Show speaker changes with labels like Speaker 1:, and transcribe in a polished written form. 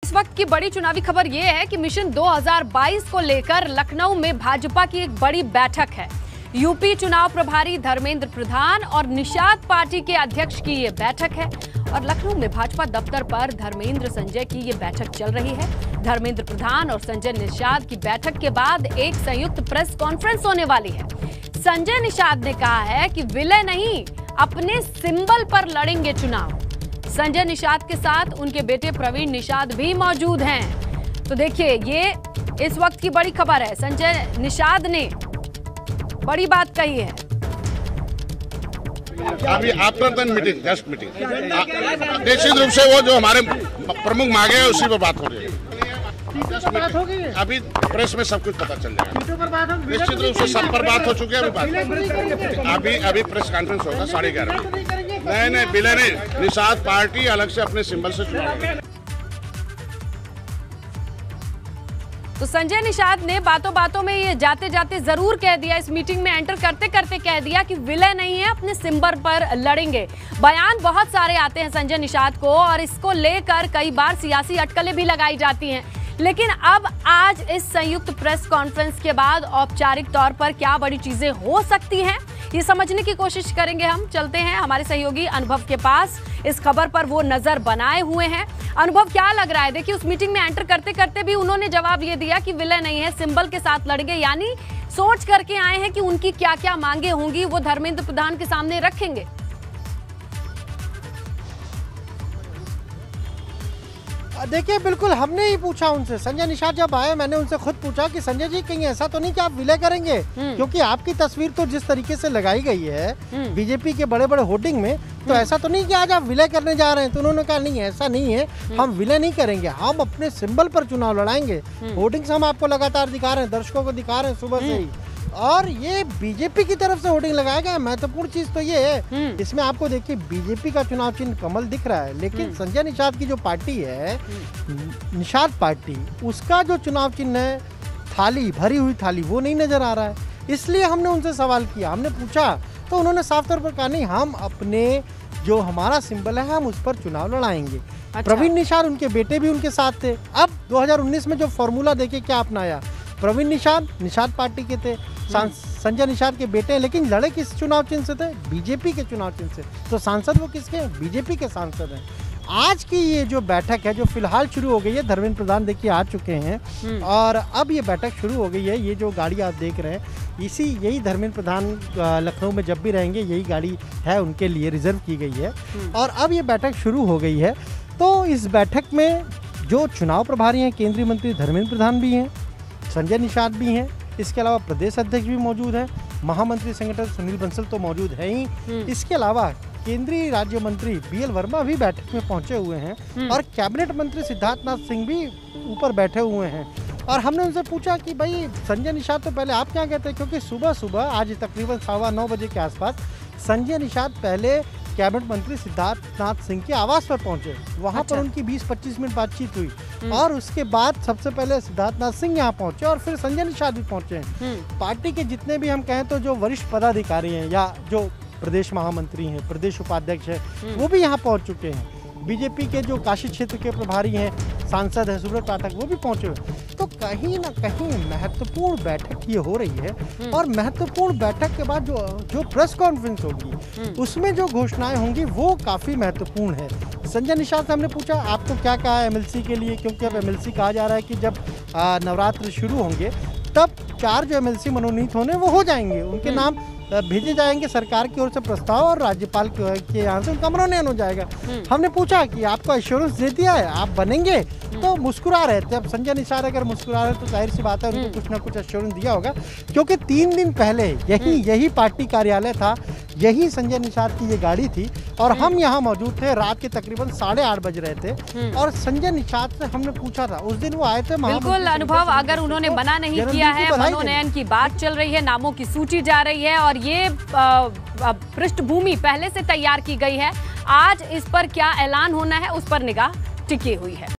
Speaker 1: इस वक्त की बड़ी चुनावी खबर यह है कि मिशन 2022 को लेकर लखनऊ में भाजपा की एक बड़ी बैठक है। यूपी चुनाव प्रभारी धर्मेंद्र प्रधान और निषाद पार्टी के अध्यक्ष की ये बैठक है और लखनऊ में भाजपा दफ्तर पर धर्मेंद्र संजय की ये बैठक चल रही है। धर्मेंद्र प्रधान और संजय निषाद की बैठक के बाद एक संयुक्त प्रेस कॉन्फ्रेंस होने वाली है। संजय निषाद ने कहा है कि विलय नहीं, अपने सिंबल पर लड़ेंगे चुनाव। संजय निषाद के साथ उनके बेटे प्रवीण निषाद भी मौजूद हैं। तो देखिए, ये इस वक्त की बड़ी खबर है। संजय निषाद ने बड़ी बात कही है।
Speaker 2: अभी after the meeting, just meeting, निश्चित रूप से वो जो हमारे प्रमुख मांगे हैं उसी पर बात हो रही है। अभी प्रेस में सब कुछ पता चल जाएगा। निश्चित रूप से सब पर बात हो चुकी है। अभी प्रेस कॉन्फ्रेंस होगा 11:30। नहीं, विलय नहीं, निषाद पार्टी अलग से अपने सिंबल से चुनाव।
Speaker 1: तो संजय निषाद ने बातों बातों में ये जाते जाते जरूर कह दिया, इस मीटिंग में एंटर करते करते कह दिया कि विलय नहीं है, अपने सिंबल पर लड़ेंगे। बयान बहुत सारे आते हैं संजय निषाद को और इसको लेकर कई बार सियासी अटकलें भी लगाई जाती हैं। लेकिन अब आज इस संयुक्त प्रेस कॉन्फ्रेंस के बाद औपचारिक तौर पर क्या बड़ी चीजें हो सकती हैं, ये समझने की कोशिश करेंगे। हम चलते हैं हमारे सहयोगी अनुभव के पास। इस खबर पर वो नजर बनाए हुए हैं। अनुभव, क्या लग रहा है? देखिए, उस मीटिंग में एंटर करते करते भी उन्होंने जवाब ये दिया कि विलय नहीं है, सिंबल के साथ लड़ेंगे। यानी सोच करके आए हैं कि उनकी क्या क्या मांगे होंगी वो धर्मेंद्र प्रधान के सामने रखेंगे।
Speaker 3: देखिए, बिल्कुल हमने ही पूछा उनसे। संजय निषाद जब आए, मैंने उनसे खुद पूछा कि संजय जी, कहीं ऐसा तो नहीं कि आप विलय करेंगे? क्योंकि आपकी तस्वीर तो जिस तरीके से लगाई गई है बीजेपी के बड़े बड़े होर्डिंग में, तो ऐसा तो नहीं कि आज आप विलय करने जा रहे हैं? तो उन्होंने कहा नहीं, ऐसा नहीं है, हम विलय नहीं करेंगे, हम अपने सिंबल पर चुनाव लड़ाएंगे। होर्डिंग्स हम आपको लगातार दिखा रहे हैं, दर्शकों को दिखा रहे हैं सुबह से ही। और ये बीजेपी की तरफ से होर्डिंग लगाया गया। महत्वपूर्ण चीज तो ये है, इसमें आपको देखिए बीजेपी का चुनाव चिन्ह कमल दिख रहा है, लेकिन संजय निषाद की जो पार्टी है, निषाद पार्टी, उसका जो चुनाव चिन्ह है थाली, भरी हुई थाली, वो नहीं नजर आ रहा है। इसलिए हमने उनसे सवाल किया, हमने पूछा, तो उन्होंने साफ तौर पर कहा नहीं, हम अपने जो हमारा सिंबल है हम उस पर चुनाव लड़ाएंगे। अच्छा। प्रवीण निषाद, उनके बेटे भी उनके साथ थे। अब 2019 में जो फॉर्मूला देखिए क्या अपनाया, प्रवीण निषाद निषाद पार्टी के थे, संजय निषाद के बेटे हैं, लेकिन लड़े किस चुनाव चिन्ह से थे? बीजेपी के चुनाव चिन्ह से। तो सांसद वो किसके हैं? बीजेपी के सांसद हैं। आज की ये जो बैठक है, जो फिलहाल शुरू हो गई है, धर्मेंद्र प्रधान देखिए आ चुके हैं और अब ये बैठक शुरू हो गई है। ये जो गाड़ी आप देख रहे हैं, यही धर्मेंद्र प्रधान लखनऊ में जब भी रहेंगे, यही गाड़ी है उनके लिए रिजर्व की गई है। और अब ये बैठक शुरू हो गई है। तो इस बैठक में जो चुनाव प्रभारी हैं, केंद्रीय मंत्री धर्मेंद्र प्रधान भी हैं, संजय निषाद भी हैं, इसके अलावा प्रदेश अध्यक्ष भी मौजूद हैं, महामंत्री संगठन सुनील बंसल तो मौजूद है ही। इसके अलावा केंद्रीय राज्य मंत्री BL वर्मा भी बैठक में पहुंचे हुए हैं और कैबिनेट मंत्री सिद्धार्थनाथ सिंह भी ऊपर बैठे हुए हैं। और हमने उनसे पूछा कि भाई संजय निषाद, तो पहले आप क्या कहते हैं? क्योंकि सुबह सुबह आज तकरीबन 9:15 बजे के आसपास संजय निषाद पहले कैबिनेट मंत्री सिद्धार्थनाथ सिंह के आवास पर पहुंचे। वहां पर उनकी 20-25 मिनट बातचीत हुई और उसके बाद सबसे पहले सिद्धार्थनाथ सिंह यहां पहुंचे और फिर संजय निषाद भी पहुंचे। पार्टी के जितने भी हम कहें तो जो वरिष्ठ पदाधिकारी हैं या जो प्रदेश महामंत्री हैं, प्रदेश उपाध्यक्ष हैं, वो भी यहाँ पहुंच चुके हैं। बीजेपी के जो काशी क्षेत्र के प्रभारी हैं, सांसद हैं सुब्रत पाठक, वो भी पहुंचे हुए। तो कहीं ना कहीं महत्वपूर्ण बैठक ये हो रही है और महत्वपूर्ण बैठक के बाद जो प्रेस कॉन्फ्रेंस होगी उसमें जो घोषणाएं होंगी वो काफ़ी महत्वपूर्ण है। संजय निषाद से हमने पूछा, आपको क्या कहा है MLC के लिए? क्योंकि अब MLC कहा जा रहा है कि जब नवरात्र शुरू होंगे तब 4 जो MLC मनोनीत होने वो हो जाएंगे, उनके नाम भेजे जाएंगे सरकार की ओर से प्रस्ताव और राज्यपाल के यहाँ से उनका मनोनयन हो जाएगा। हमने पूछा कि आपको एश्योरेंस दे दिया है, आप बनेंगे? तो मुस्कुरा रहे थे। अब संजय निषाद अगर मुस्कुरा रहे तो जाहिर सी बात है उनको कुछ ना कुछ एश्योरेंस दिया होगा, क्योंकि 3 दिन पहले यही पार्टी कार्यालय था, यही संजय निषाद की ये गाड़ी थी और हम यहाँ मौजूद थे। रात के तकरीबन 8:30 बज रहे थे और संजय निषाद से हमने पूछा था, उस दिन वो आए थे।
Speaker 1: बिल्कुल अनुभव, अगर उन्होंने मना नहीं किया है, मनोनयन की बात चल रही है, नामों की सूची जा रही है और ये पृष्ठभूमि पहले से तैयार की गई है। आज इस पर क्या ऐलान होना है, उस पर निगाह टिकी हुई है।